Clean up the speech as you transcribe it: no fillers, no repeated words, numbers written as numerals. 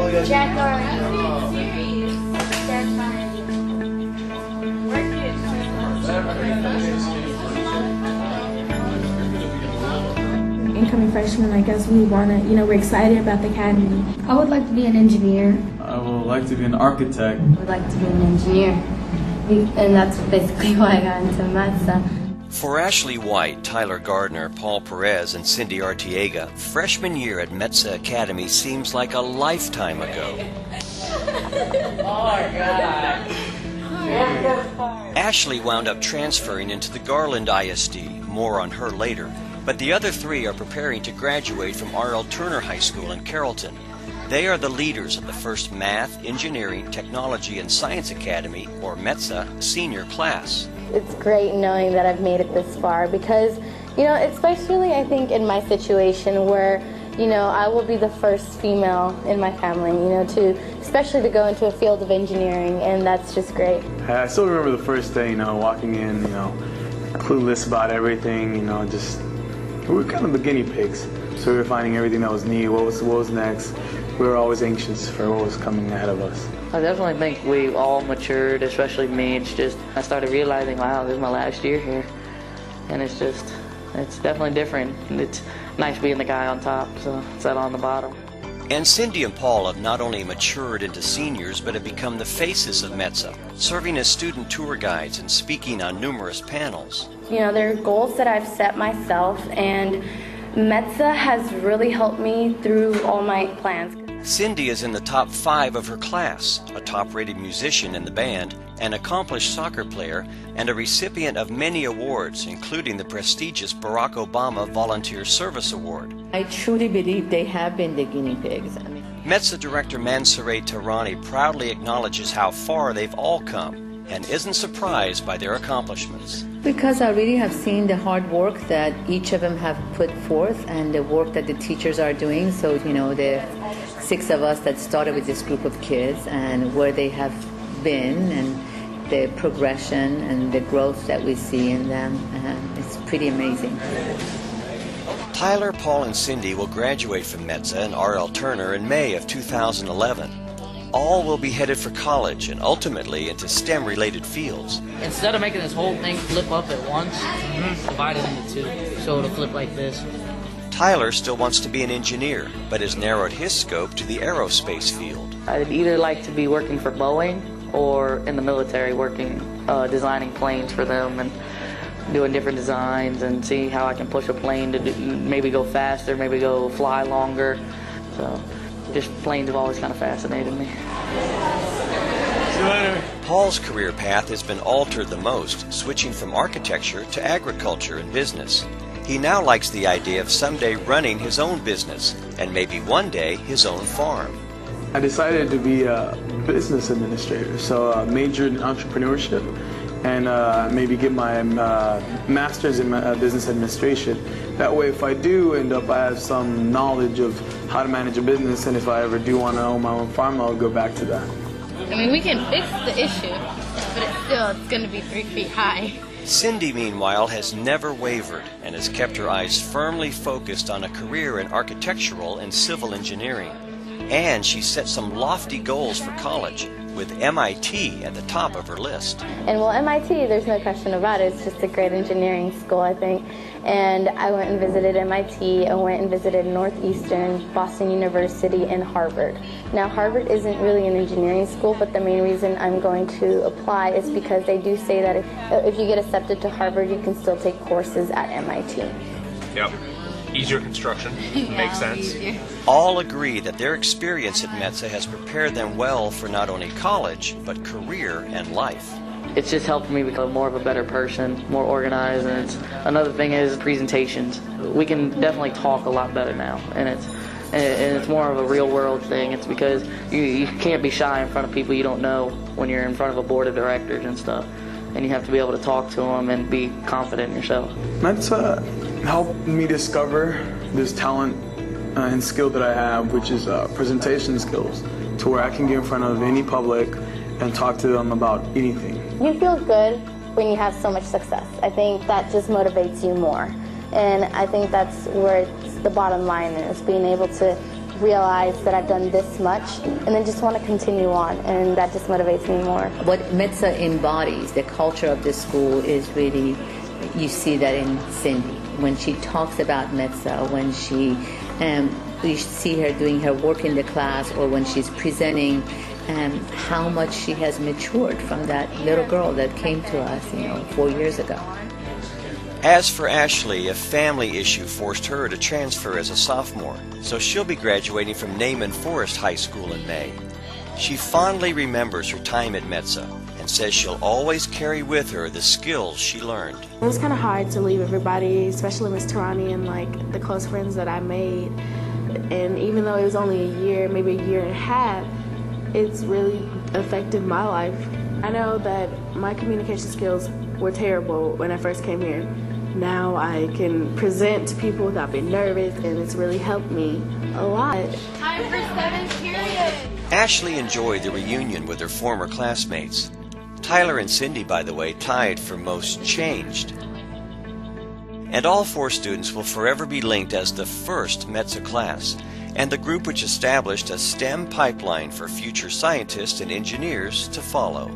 Jack already. Incoming freshmen like us, we want to, we're excited about the academy. I would like to be an engineer. I would like to be an architect. I would like to be an engineer. And that's basically why I got into METSA. For Ashley White, Tyler Gardner, Paul Perez, and Cindy Arteaga, freshman year at METSA Academy seems like a lifetime ago. Oh my God. Ashley wound up transferring into the Garland ISD, more on her later, but the other three are preparing to graduate from R.L. Turner High School in Carrollton. They are the leaders of the first Math, Engineering, Technology, and Science Academy, or METSA, senior class. It's great knowing that I've made it this far because, especially I think in my situation where, I will be the first female in my family, especially to go into a field of engineering, and that's just great. I still remember the first day, walking in, clueless about everything, we were kind of the guinea pigs. So we were finding everything that was new, what was next. We were always anxious for what was coming ahead of us. I definitely think we all matured, especially me. I started realizing, wow, this is my last year here. And it's definitely different. It's nice being the guy on top, so it's that on the bottom. And Cindy and Paul have not only matured into seniors, but have become the faces of METSA, serving as student tour guides and speaking on numerous panels. There are goals that I've set myself, and METSA has really helped me through all my plans. Cindy is in the top 5 of her class, a top-rated musician in the band, an accomplished soccer player, and a recipient of many awards, including the prestigious Barack Obama Volunteer Service Award. I truly believe they have been the guinea pigs. METSA Director Mansoureh Tehrani proudly acknowledges how far they've all come and isn't surprised by their accomplishments. Because I really have seen the hard work that each of them have put forth and the work that the teachers are doing. So, the 6 of us that started with this group of kids and where they have been and the progression and the growth that we see in them, it's pretty amazing. Tyler, Paul, and Cindy will graduate from METSA and R.L. Turner in May of 2011. All will be headed for college and ultimately into STEM-related fields. Instead of making this whole thing flip up at once, divide it into 2, so it'll flip like this. Tyler still wants to be an engineer, but has narrowed his scope to the aerospace field. I'd either like to be working for Boeing or in the military working, designing planes for them and doing different designs and see how I can push a plane to maybe go faster, maybe go fly longer. So just planes have always kind of fascinated me. See you later. Paul's career path has been altered the most, switching from architecture to agriculture and business. He now likes the idea of someday running his own business and maybe one day his own farm. I decided to be a business administrator, so majored in entrepreneurship and maybe get my master's in business administration. That way, if I do end up, I have some knowledge of how to manage a business, and if I ever do want to own my own farm, I'll go back to that. I mean, we can fix the issue, but it's going to be 3 feet high. Cindy, meanwhile, has never wavered and has kept her eyes firmly focused on a career in architectural and civil engineering. And she set some lofty goals for college, with MIT at the top of her list. And well, MIT, there's no question about it. It's just a great engineering school, I think. And I went and visited MIT. I went and visited Northeastern, Boston University, and Harvard. Now, Harvard isn't really an engineering school, but the main reason I'm going to apply is because they do say that if you get accepted to Harvard, you can still take courses at MIT. Yep. Easier construction. Makes sense. Easier. All agree that their experience at METSA has prepared them well for not only college, but career and life. It's just helped me become more of a better person, more organized, and another thing is presentations. We can definitely talk a lot better now, and it's more of a real world thing. It's because you can't be shy in front of people you don't know when you're in front of a board of directors and stuff, and you have to be able to talk to them and be confident in yourself. METSA helped me discover this talent and skill that I have, which is presentation skills, to where I can get in front of any public and talk to them about anything. You feel good when you have so much success. I think that just motivates you more. And I think that's where the bottom line is, being able to realize that I've done this much and then just want to continue on, and that just motivates me more. What METSA embodies, the culture of the school, is really, you see that in Cindy. When she talks about METSA, when you see her doing her work in the class, or when she's presenting, how much she has matured from that little girl that came to us, 4 years ago. As for Ashley, a family issue forced her to transfer as a sophomore, so she'll be graduating from Naaman Forest High School in May. She fondly remembers her time at METSA and says she'll always carry with her the skills she learned. It was kind of hard to leave everybody, especially Miss Tehrani and the close friends that I made. And even though it was only a year, maybe a year and a half, it's really affected my life. I know that my communication skills were terrible when I first came here. Now I can present to people without being nervous, and it's really helped me a lot. Time for 7th period. Ashley enjoyed the reunion with her former classmates. Tyler and Cindy, by the way, tied for most changed. And all 4 students will forever be linked as the first METSA class, and the group which established a STEM pipeline for future scientists and engineers to follow.